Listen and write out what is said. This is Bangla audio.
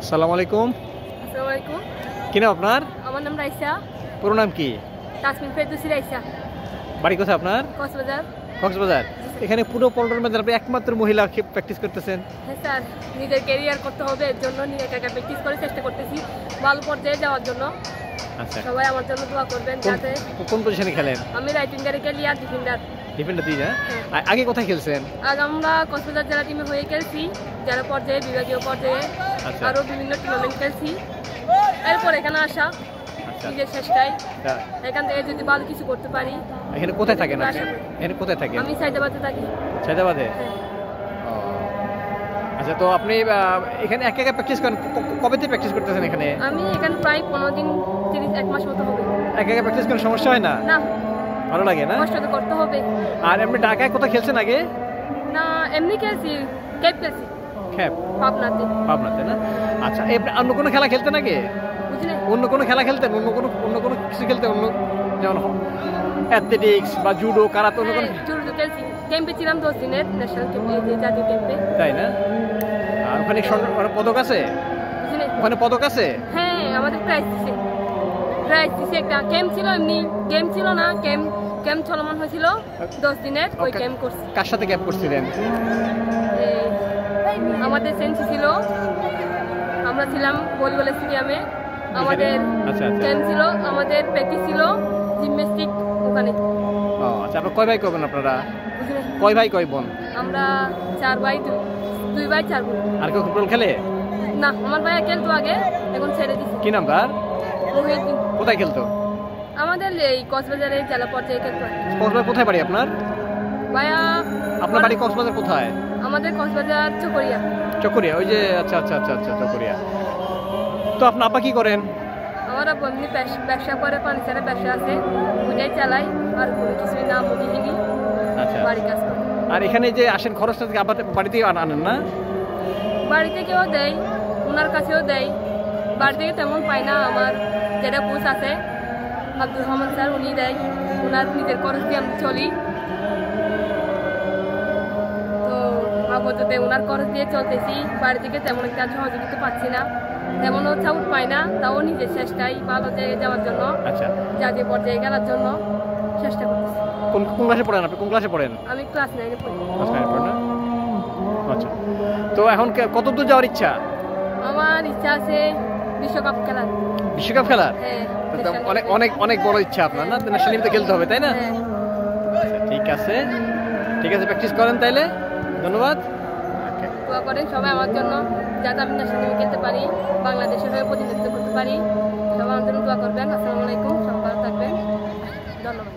আসসালামু আলাইকুম। আসসালামু আলাইকুম। কি নাম আপনার? আমার নাম রাইসা। পুরো নাম কি? তাসমিন ফেরদৌসী রাইসা। বাড়ি কোথায় আপনার? কক্সবাজার। কক্সবাজার। এখানে পুরো পল্টন বাজার আপনি একমাত্র মহিলা প্র্যাকটিস করতেছেন? হ্যাঁ স্যার, নিজের ক্যারিয়ার করতে হবে, এর জন্য নিজে একা প্র্যাকটিস করে চেষ্টা করতেছি ভালো পর্যায়ে যাওয়ার জন্য। আচ্ছা, সবাই আমার জন্য দোয়া করবেন যাতে। কোন পজিশনে খেলেন? আমি রাইট উইঙ্গারে খেলি আর ডিফেন্ডার। ডিফেন্ডার দিয়ে না? আগে কোথায় খেলছেন? আজ আমরা কক্সবাজার জেলা টিমে হয়ে খেলছি, জেলা পর্যায়ে, বিভাগীয় পর্যায়ে, আরও বিভিন্ন টুর্নামেন্ট খেলছি। এরপর এখানে আসা নিজের চেষ্টায়, এখান থেকে যদি ভালো কিছু করতে পারি। এখানে কোথায় থাকেন? এখানে কোথায় থাকেন? আমি সাইদাবাদে থাকি। সাইদাবাদে? আচ্ছা, তো আপনি এখানে একা একা প্র্যাকটিস করেন? কবে থেকে প্র্যাকটিস করতেছেন এখানে? আমি এখানে প্রায় 15 দিন 1 মাস মতো হবে। একা একা প্র্যাকটিস করার সমস্যা হয় না? না, ভালো লাগে না? কষ্ট তো করতে হবে। আর এমনি ঢাকায় কোথায় খেলছেন আগে? না, এমনি খেলছি, ক্যাপ খেলছি। ক্যাপ? পাবনাতে। পাবনাতে না? আচ্ছা, অন্য কোনো খেলা খেলতেন আগে? বুঝলেন? অন্য কোনো খেলা খেলতেন? অন্য কোনো কিছু খেলতেন? যেমন অ্যাথলেটিক্স বা জুডো, কারাতে, অন্য কোনো? জুডো খেলছি, ক্যাম্পে ছিলাম 10 দিনের, ন্যাশনাল ক্যাম্পে, জাতীয় ক্যাম্পে। তাই না? আর ওখানে পদক আছে? বুঝলেন? ওখানে পদক আছে? হ্যাঁ, আমাদের প্রাইজ দিছে একটা ক্যাম্প ছিল, এমনি গেম ছিল না, ক্যাম্প চলমান হয়েছিল 10 দিনের, ওই ক্যাম্প করছি। কার সাথে ক্যাম্প করছিলেন? আমাদের সেন্সি ছিল, আমরা ছিলাম ভলিবল স্টেডিয়ামে, আমাদের ক্যাম্প ছিল, আমাদের প্র্যাকটিস ছিল জিমন্যাস্টিক ওখানে। আচ্ছা, আপনারা কয় ভাই করবেন? আপনারা কয় ভাই কয় বোন? আমরা 4 ভাই, 2 ভাই 4 বোন। আর কেউ ফুটবল খেলে? না, আমার ভাইয়া খেলতো আগে, এখন ছেড়ে দিছে। কি নাম তার? মহিউদ্দিন। কোথায় খেলতো? আমাদের এই কক্সবাজারের জেলা পর্যায়ে খেলতো। কক্সবাজার কোথায় বাড়ি আপনার? ভাইয়া আপনার বাড়ি কক্সবাজার কোথায়? আমাদের কক্সবাজার চকরিয়া। চকরিয়া, ওই যে, আচ্ছা আচ্ছা আচ্ছা আচ্ছা, চকরিয়া। তো আপনার আপা কি করেন? আমার আব্বু এমনি ব্যবসা করে, ফার্নিচারের ব্যবসা আছে, ওইটাই চালাই, আর কোনো কিছুই না, মুগিহিরি। আচ্ছা, বাড়ি কাজ করে। আর এখানে যে আসেন, খরচটা থেকে আবার বাড়ি থেকে আনেন না? বাড়ি থেকেও দেয়, ওনার কাছেও দেয়, বাড়ি থেকে তেমন পাই না। আমার যেটা কোচ আছে আব্দুর রহমান স্যার, উনি দেয়, ওনার নিজের খরচ দিয়ে আমি চলি। তো আপাতত ওনার খরচ দিয়ে চলতেছি, বাড়ি থেকে তেমন একটা সহযোগিতা পাচ্ছি না, তেমন উৎসাহ পাই না, তাও নিজের চেষ্টায় ভালো জায়গায় যাওয়ার জন্য, জাতীয় পর্যায়ে খেলার জন্য চেষ্টা করতেছি। কোন ক্লাসে পড়েন আপনি? কোন ক্লাসে পড়েন? আমি ক্লাস 9-এ পড়ি। ক্লাস 9-এ পড়েন? আচ্ছা, তো এখন কত দূর যাওয়ার ইচ্ছা? আমার ইচ্ছা আছে বিশ্বকাপ খেলার। বিশ্বকাপ খেলার? হ্যাঁ, অনেক অনেক অনেক বড় ইচ্ছা আপনার, না? ন্যাশনাল টিমে খেলতে হবে, তাই না? ঠিক আছে, ঠিক আছে, প্র্যাকটিস করেন তাইলে। ধন্যবাদ। দোয়া করেন সবাই আমার জন্য, যাতে আমি ন্যাশনাল টিমে খেলতে পারি, বাংলাদেশের হয়ে প্রতিনিধিত্ব করতে পারি। সবাই আমার জন্য দোয়া করবেন। আসসালামু আলাইকুম, সবাই ভালো থাকবেন, ধন্যবাদ।